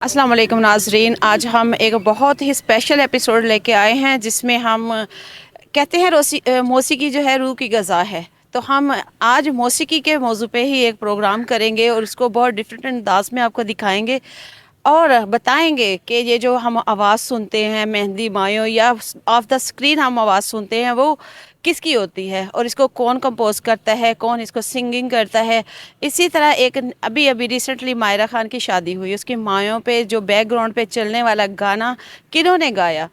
अस्सलाम वालेकुम नाजरीन। आज हम एक बहुत ही स्पेशल एपिसोड लेके आए हैं जिसमें हम कहते हैं मौसीकी जो है रूह की ग़ज़ा है। तो हम आज मौसीकी के मौजू पे ही एक प्रोग्राम करेंगे और उसको बहुत डिफरेंट अंदाज में आपको दिखाएंगे और बताएंगे कि ये जो हम आवाज़ सुनते हैं मेहंदी मायों या ऑफ द स्क्रीन हम आवाज़ सुनते हैं वो किसकी होती है और इसको कौन कंपोज करता है, कौन इसको सिंगिंग करता है। इसी तरह एक अभी अभी रिसेंटली मायरा खान की शादी हुई, उसकी मायों पे जो बैकग्राउंड पे चलने वाला गाना किन्होंने गाया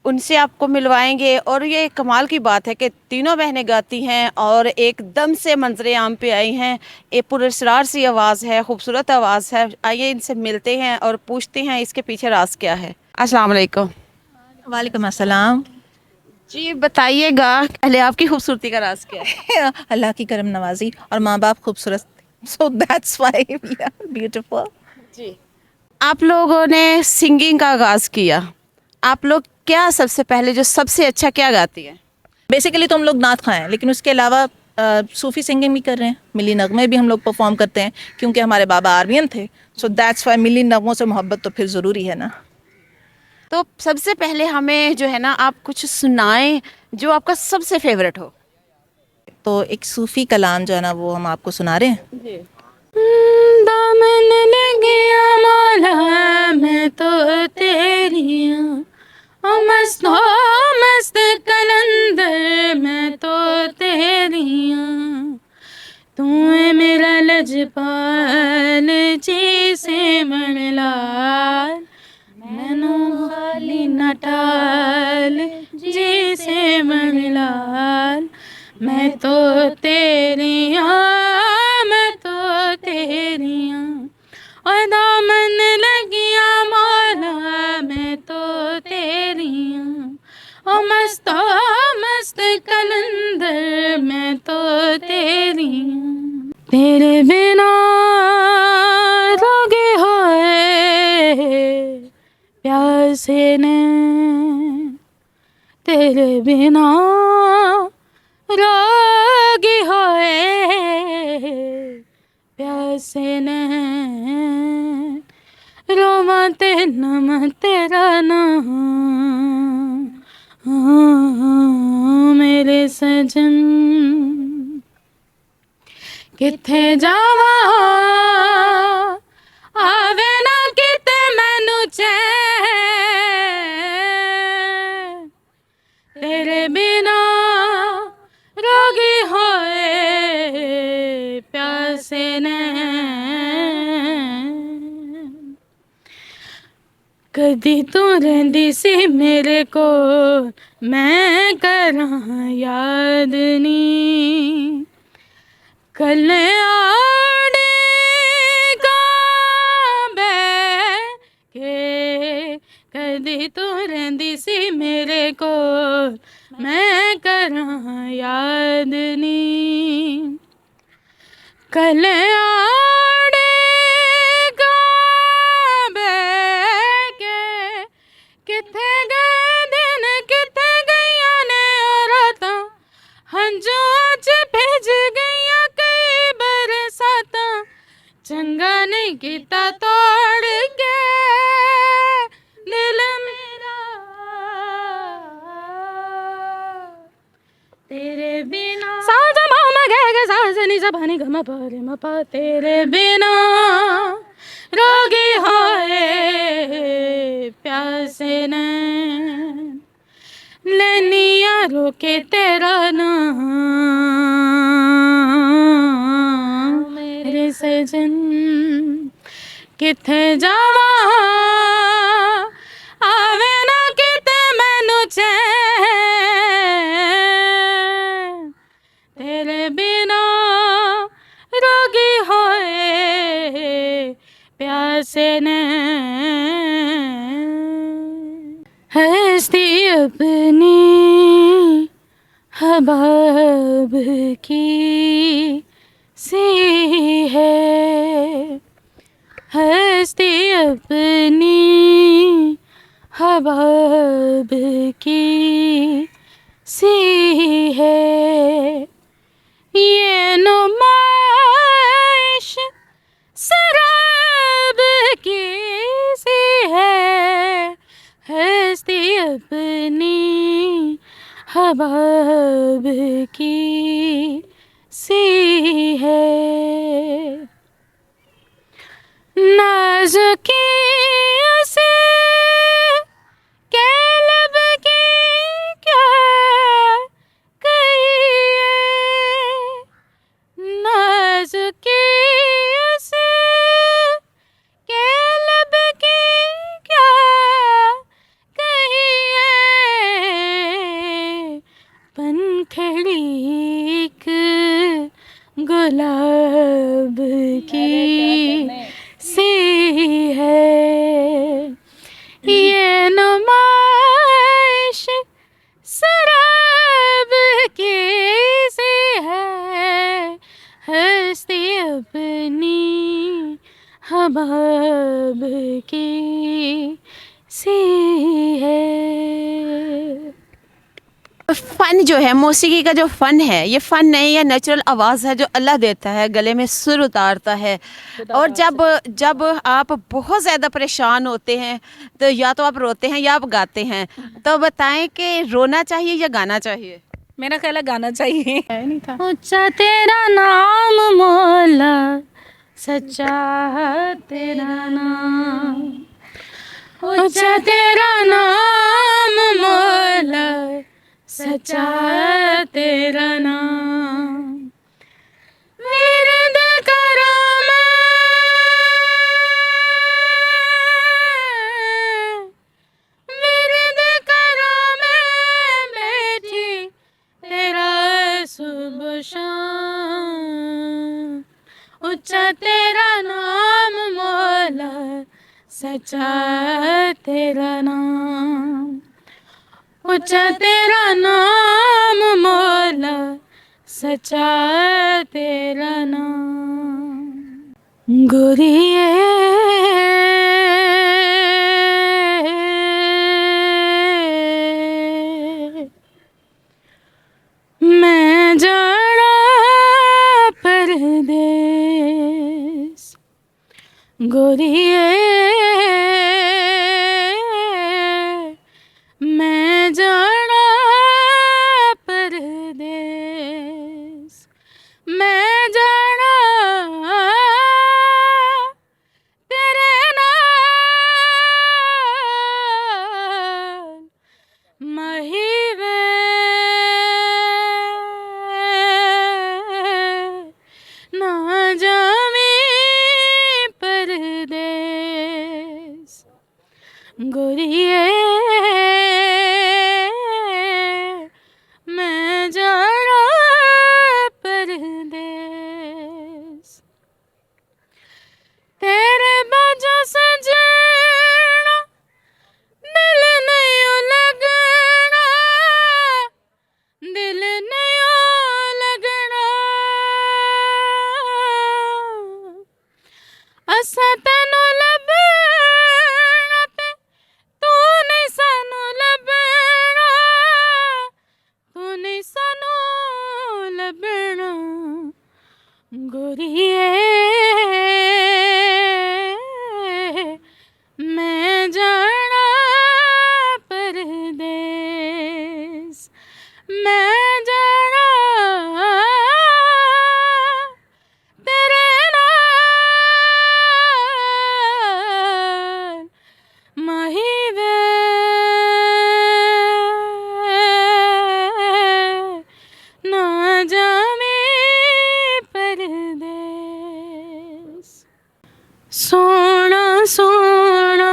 उनसे आपको मिलवाएंगे। और ये कमाल की बात है कि तीनों बहनें गाती हैं और एकदम से मंजरे आम पे आई हैं। ये पुरस्कार सी आवाज़ है, खूबसूरत आवाज़ है। आइए इनसे मिलते हैं और पूछते हैं इसके पीछे राज क्या है। अस्सलाम वालेकुम। वालेकुम अस्सलाम। जी बताइएगा पहले आपकी खूबसूरती का राज क्या है। अल्लाह की करम नवाजी और माँ बाप खूबसूरत, so that's why we are beautiful. जी आप लोगों ने सिंगिंग का आगाज़ किया, आप लोग क्या सबसे पहले जो सबसे अच्छा क्या गाती है। बेसिकली तो हम लोग नात खाएं, लेकिन उसके अलावा सूफ़ी सिंगिंग भी कर रहे हैं, मिली नगमे भी हम लोग परफॉर्म करते हैं क्योंकि हमारे बाबा आर्मियन थे। सो दैट्स व्हाई मिली नगमों से मोहब्बत तो फिर ज़रूरी है ना। तो सबसे पहले हमें जो है ना आप कुछ सुनाएं जो आपका सबसे फेवरेट हो। तो एक सूफ़ी कलाम जो है ना वो हम आपको सुना रहे हैं। जी। दामन लग गया मौला मैं तो तेरी हूँ। ओ मस्त कलंदर मैं तो तेरी हूँ। तू है मेरा लजपाल जी से मनलाल। मैनू खाली नटाल जी से मनलाल। मैं तो तेरी हूँ, मैं तो तेरी हूँ। और दामन लगिया मौला मैं तो तेरी हूँ। ओ मस्त कलंदर मैं तो तेरी हूँ। तेरे बिना रोगे होए प्यासे ने, तेरे बिना रोगी होए प्यासे ने। रोवा ते नम तेरा नाम मेरे सजन। किथे जावा आवे ना किते मैनू चैन। तेरे बिना रोगी होए प्यासे ने। कदी तू रहिंदी सी मेरे को मैं करां याद नी। कल आड़े गां के कदी तू रहिंदी सी मेरे को मैं करां याद नी। कल आड़े गां के किथे गए दिन किथे गईया ने रातां। हंजुआं च भिज गईया कई बरसातां। चंगा नहीं कीता तोड़ के दिल मेरा तेरे बिना। साजा मामा गए गे साजनी जबानी गमा पारे मपा। तेरे बिना रोगी होए प्यासे ने। लेनिया रोके तेरा नाम मेरे सजन। किथे जावा आवे ना किते मैनू चैन। तेरे बिना रोगी होए प्यासे ने। हस्ती अपनी हबाब की सी है। हस्ती अपनी हबाब की सी है। ये नुमाइश शराब की सी हस्ती अपनी हबाब की सी है, नाजुकी उसे के लब की क्या कहिए, नाजुकी उसे के लब की क्या कहिए, पंखड़ी एक गुलाब की सी है, ये नुमाइश शराब की सी है, हस्ती अपनी हबाब की सी है। फ़न जो है, मौसीकी का जो फ़न है, ये फ़न नहीं है, नेचुरल आवाज़ है जो अल्लाह देता है, गले में सुर उतारता है। और जब आप बहुत ज़्यादा परेशान होते हैं तो या तो आप रोते हैं या आप गाते हैं, तो बताएं कि रोना चाहिए या गाना चाहिए? मेरा ख्याल है गाना चाहिए। नहीं था। ऊंचा तेरा नाम मौला, सच्चा तेरा नाम, ऊंचा तेरा नाम मौला, सच्चा तेरा नाम, विरद करो मैं, विरद करो मैं बैठी तेरा सुबह शाम, ऊंचा तेरा नाम मौला, सच्चा तेरा नाम, ऊंचा तेरा नाम मौला, सच्चा तेरा नाम, गोरिये मैं जाना परदेस, गोरिये मैं जाना परदेस, मैं जाना तेरे नाल मही वे, ना जावी परदेस, गोरिये मैं जाना परदेस, तेरे बाजू सजना दिल नहीं लगना, दिल नहीं लगना, असा तेनू लभना ते तू नहीं सानू लभना, तू नहीं सानू लभना, गोरिये मैं जाना परदेस, मैं जाना तेरे नाल मही वे, ना जावी परदेस, सोना सोना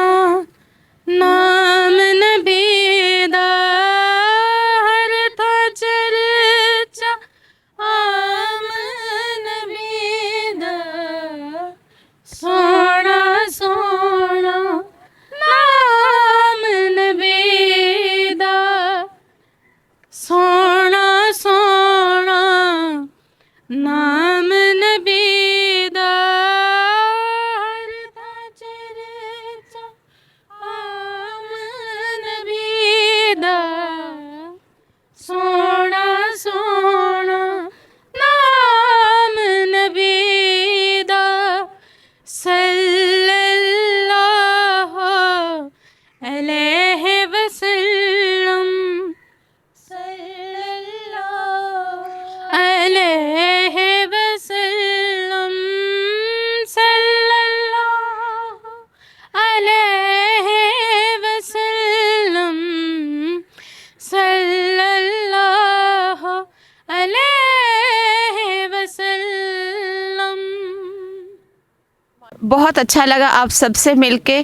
बहुत अच्छा लगा आप सबसे मिलके,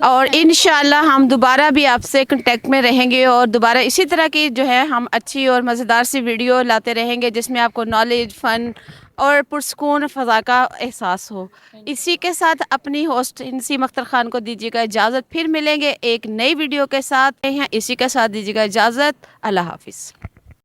और इंशाल्लाह हम दोबारा भी आपसे कांटेक्ट में रहेंगे और दोबारा इसी तरह की जो है हम अच्छी और मज़ेदार सी वीडियो लाते रहेंगे जिसमें आपको नॉलेज, फ़न और पुरस्कून फ़ज़ा का एहसास हो। इसी के साथ अपनी होस्ट नसीम अख्तर ख़ान को दीजिएगा इजाज़त, फिर मिलेंगे एक नई वीडियो के साथ। इसी के साथ दीजिएगा इजाज़त। अल्लाह हाफ़िज़।